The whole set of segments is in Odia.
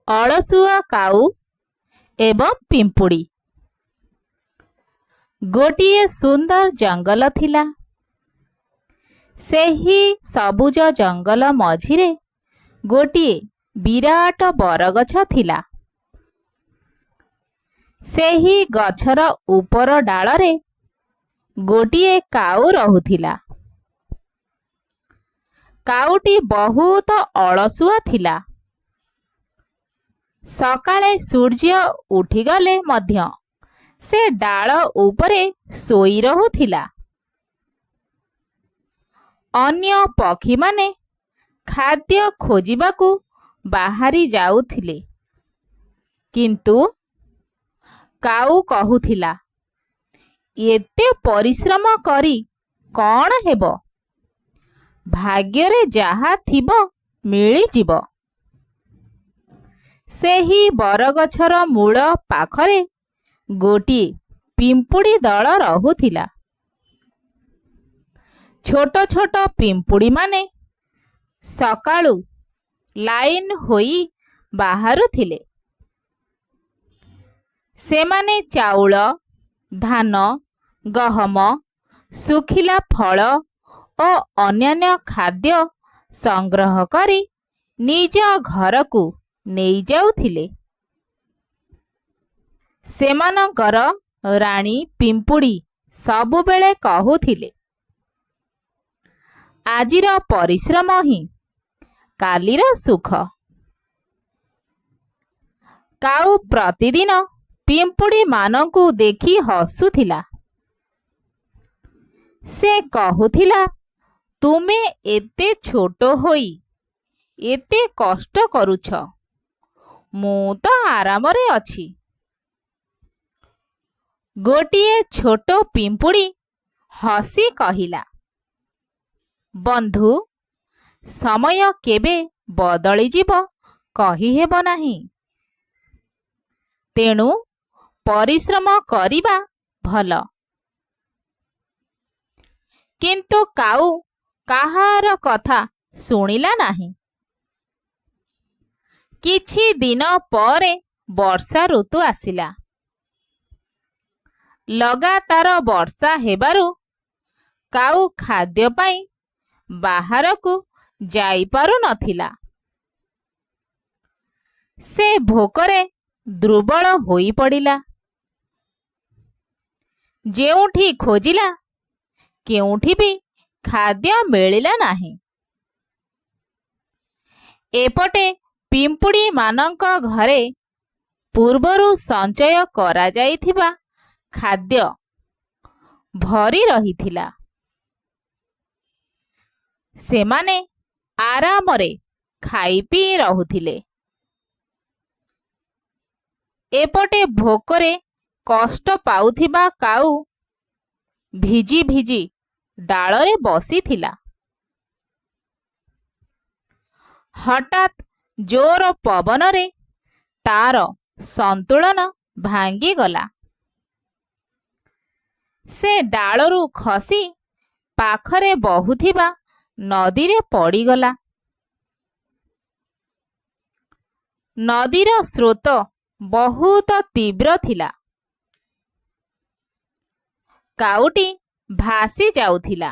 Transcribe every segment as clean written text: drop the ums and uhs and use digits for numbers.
ଅଳସୁଆ କାଉ ଏବଂ ପିମ୍ପୁଡ଼ି। ଗୋଟିଏ ସୁନ୍ଦର ଜଙ୍ଗଲ ଥିଲା। ସେହି ସବୁଜ ଜଙ୍ଗଲ ମଝିରେ ଗୋଟିଏ ବିରାଟ ବରଗଛ ଥିଲା। ସେହି ଗଛର ଉପର ଡାଳରେ ଗୋଟିଏ କାଉ ରହୁଥିଲା। କାଉଟି ବହୁତ ଅଳସୁଆ ଥିଲା। ସକାଳେ ସୂର୍ଯ୍ୟ ଉଠିଗଲେ ମଧ୍ୟ ସେ ଡାଳ ଉପରେ ଶୋଇ ରହୁଥିଲା। ଅନ୍ୟ ପକ୍ଷୀମାନେ ଖାଦ୍ୟ ଖୋଜିବାକୁ ବାହାରି ଯାଉଥିଲେ, କିନ୍ତୁ କାଉ କହୁଥିଲା, ଏତେ ପରିଶ୍ରମ କରି କ'ଣ ହେବ? ଭାଗ୍ୟରେ ଯାହା ଥିବ ମିଳିଯିବ। ସେହି ବରଗଛର ମୂଳ ପାଖରେ ଗୋଟିଏ ପିମ୍ପୁଡ଼ି ଦଳ ରହୁଥିଲା। ଛୋଟ ଛୋଟ ପିମ୍ପୁଡ଼ିମାନେ ସକାଳୁ ଲାଇନ ହୋଇ ବାହାରୁଥିଲେ। ସେମାନେ ଚାଉଳ, ଧାନ, ଗହମ, ଶୁଖିଲା ଫଳ ଓ ଅନ୍ୟାନ୍ୟ ଖାଦ୍ୟ ସଂଗ୍ରହ କରି ନିଜ ଘରକୁ ନେଇଯାଉଥିଲେ। ସେମାନଙ୍କର ରାଣୀ ପିମ୍ପୁଡ଼ି ସବୁବେଳେ କହୁଥିଲେ, ଆଜିର ପରିଶ୍ରମ ହିଁ କାଲିର ସୁଖ। କାଉ ପ୍ରତିଦିନ ପିମ୍ପୁଡ଼ିମାନଙ୍କୁ ଦେଖି ହସୁଥିଲା। ସେ କହୁଥିଲା, ତୁମେ ଏତେ ଛୋଟ ହୋଇ ଏତେ କଷ୍ଟ କରୁଛ, ମୁଁ ତ ଆରାମରେ ଅଛି। ଗୋଟିଏ ଛୋଟ ପିମ୍ପୁଡ଼ି ହସି କହିଲା, ବନ୍ଧୁ, ସମୟ କେବେ ବଦଳିଯିବ କହିହେବ ନାହିଁ। ତେଣୁ ପରିଶ୍ରମ କରିବା ଭଲ। କିନ୍ତୁ କାଉ କାହାର କଥା ଶୁଣିଲା ନାହିଁ। କିଛି ଦିନ ପରେ ବର୍ଷା ଋତୁ ଆସିଲା। ଲଗାତାର ବର୍ଷା ହେବାରୁ କାଉ ଖାଦ୍ୟ ପାଇଁ ବାହାରକୁ ଯାଇପାରୁନଥିଲା। ସେ ଭୋକରେ ଦୁର୍ବଳ ହୋଇପଡ଼ିଲା। ଯେଉଁଠି ଖୋଜିଲା କେଉଁଠି ବି ଖାଦ୍ୟ ମିଳିଲା ନାହିଁ। ଏପଟେ ପିମ୍ପୁଡ଼ିମାନଙ୍କ ଘରେ ପୂର୍ବରୁ ସଞ୍ଚୟ କରାଯାଇଥିବା ଖାଦ୍ୟ ଭରି ରହିଥିଲା। ସେମାନେ ଆରାମରେ ଖାଇ ପିଇ ରହୁଥିଲେ। ଏପଟେ ଭୋକରେ କଷ୍ଟ ପାଉଥିବା କାଉ ଭିଜି ଭିଜି ଡାଳରେ ବସିଥିଲା। ହଠାତ୍ ଜୋର ପବନରେ ତାର ସନ୍ତୁଳନ ଭାଙ୍ଗିଗଲା। ସେ ଡାଳରୁ ଖସି ପାଖରେ ବହୁଥିବା ନଦୀରେ ପଡ଼ିଗଲା। ନଦୀର ସ୍ରୋତ ବହୁତ ତୀବ୍ର ଥିଲା। କାଉଟି ଭାସି ଯାଉଥିଲା।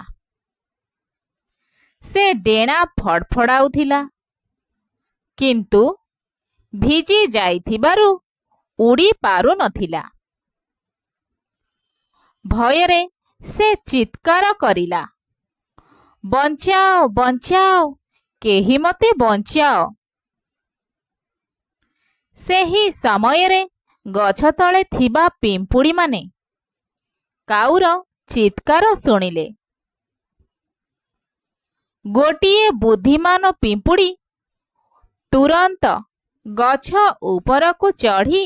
ସେ ଡେଣା ଫଡ଼ଫଡ଼ାଉଥିଲା, କିନ୍ତୁ ଭିଜି ଯାଇଥିବାରୁ ଉଡ଼ି ପାରୁନଥିଲା। ଭୟରେ ସେ ଚିତ୍କାର କରିଲା, ବଞ୍ଚାଅ, ବଞ୍ଚାଅ, କେହି ମୋତେ ବଞ୍ଚାଅ। ସେହି ସମୟରେ ଗଛ ତଳେ ଥିବା ପିମ୍ପୁଡ଼ିମାନେ କାଉର ଚିତ୍କାର ଶୁଣିଲେ। ଗୋଟିଏ ବୁଦ୍ଧିମାନ ପିମ୍ପୁଡ଼ି ତୁରନ୍ତ ଗଛ ଉପରକୁ ଚଢ଼ି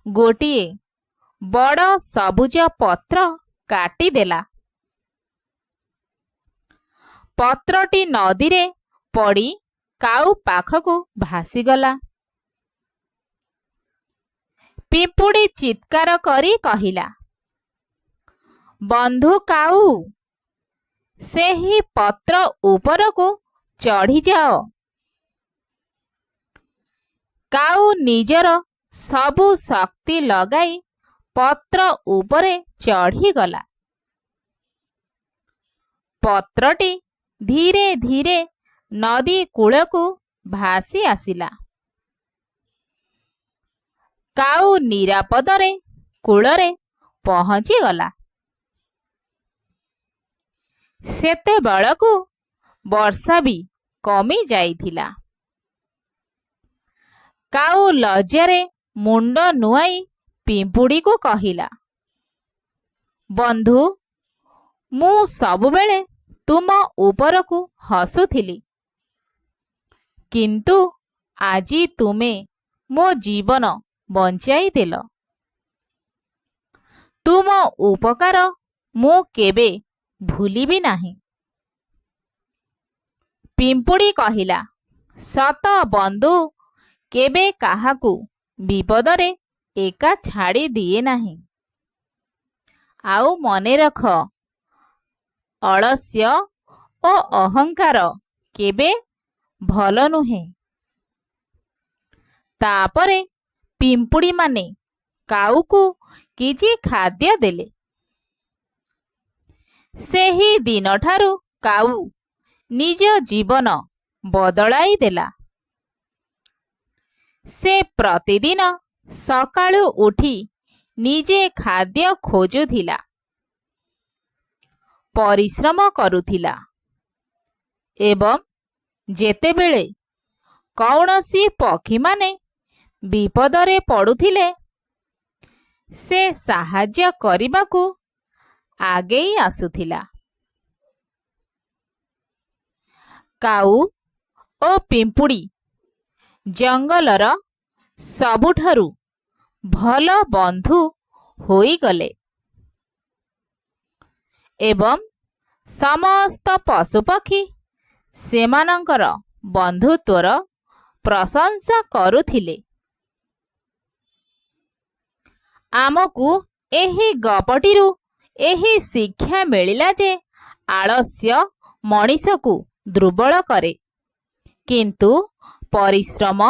ଗୋଟିଏ ବଡ଼ ସବୁଜ ପତ୍ର କାଟିଦେଲା। ପତ୍ରଟି ନଦୀରେ ପଡ଼ି କାଉ ପାଖକୁ ଭାସିଗଲା। ପିମ୍ପୁଡ଼ି ଚିତ୍କାର କରି କହିଲା, ବନ୍ଧୁ କାଉ, ସେହି ପତ୍ର ଉପରକୁ ଚଢ଼ିଯାଅ। କାଉ ନିଜର ସବୁ ଶକ୍ତି ଲଗାଇ ପତ୍ର ଉପରେ ଚଢ଼ିଗଲା। ପତ୍ରଟି ଧୀରେ ଧୀରେ ନଦୀ କୂଳକୁ ଭାସି ଆସିଲା। କାଉ ନିରାପଦରେ କୂଳରେ ପହଞ୍ଚିଗଲା। ସେତେବେଳକୁ ବର୍ଷା ବି କମି ଯାଇଥିଲା। କାଉ ଲଜ୍ଜାରେ ମୁଣ୍ଡ ନୁଆଇ ପିମ୍ପୁଡ଼ିକୁ କହିଲା, ବନ୍ଧୁ, ମୁଁ ସବୁବେଳେ ତୁମ ଉପରକୁ ହସୁଥିଲି, କିନ୍ତୁ ଆଜି ତୁମେ ମୋ ଜୀବନ ବଞ୍ଚାଇଦେଲ। ତୁମ ଉପକାର ମୁଁ କେବେ ଭୁଲିବି ନାହିଁ। ପିମ୍ପୁଡ଼ି କହିଲା, ସତ ବନ୍ଧୁ କେବେ କାହାକୁ ବିପଦରେ ଏକା ଛାଡ଼ି ଦିଏ ନାହିଁ। ଆଉ ମନେ ରଖ, ଅଳସ୍ୟ ଓ ଅହଙ୍କାର କେବେ ଭଲ ନୁହେଁ। ତାପରେ ପିମ୍ପୁଡ଼ିମାନେ କାଉକୁ କିଛି ଖାଦ୍ୟ ଦେଲେ। ସେହି ଦିନଠାରୁ କାଉ ନିଜ ଜୀବନ ବଦଳାଇ ଦେଲା। ସେ ପ୍ରତିଦିନ ସକାଳୁ ଉଠି ନିଜେ ଖାଦ୍ୟ ଖୋଜୁଥିଲା, ପରିଶ୍ରମ କରୁଥିଲା ଏବଂ ଯେତେବେଳେ କୌଣସି ପକ୍ଷୀମାନେ ବିପଦରେ ପଡ଼ୁଥିଲେ, ସେ ସାହାଯ୍ୟ କରିବାକୁ ଆଗେଇ ଆସୁଥିଲା। କାଉ ଓ ପିମ୍ପୁଡ଼ି ଜଙ୍ଗଲର ସବୁଠାରୁ ଭଲ ବନ୍ଧୁ ହୋଇଗଲେ ଏବଂ ସମସ୍ତ ପଶୁପକ୍ଷୀ ସେମାନଙ୍କର ବନ୍ଧୁତ୍ୱର ପ୍ରଶଂସା କରୁଥିଲେ। ଆମକୁ ଏହି ଗପଟିରୁ ଏହି ଶିକ୍ଷା ମିଳିଲା ଯେ ଆଳସ୍ୟ ମଣିଷକୁ ଦୁର୍ବଳ କରେ, କିନ୍ତୁ ପରିଶ୍ରମ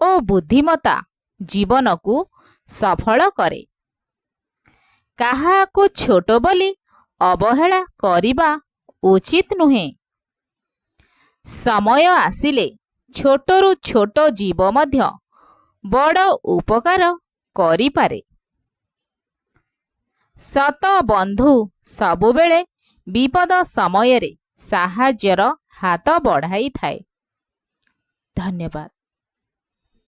ଓ ବୁଦ୍ଧିମତ୍ତା ଜୀବନକୁ ସଫଳ କରେ। କାହାକୁ ଛୋଟ ବୋଲି ଅବହେଳା କରିବା ଉଚିତ ନୁହେଁ। ସମୟ ଆସିଲେ ଛୋଟରୁ ଛୋଟ ଜୀବ ମଧ୍ୟ ବଡ଼ ଉପକାର କରିପାରେ। ସତ ବନ୍ଧୁ ସବୁବେଳେ ବିପଦ ସମୟରେ ସାହାଯ୍ୟର ହାତ ବଢ଼ାଇଥାଏ। ଧନ୍ୟବାଦ।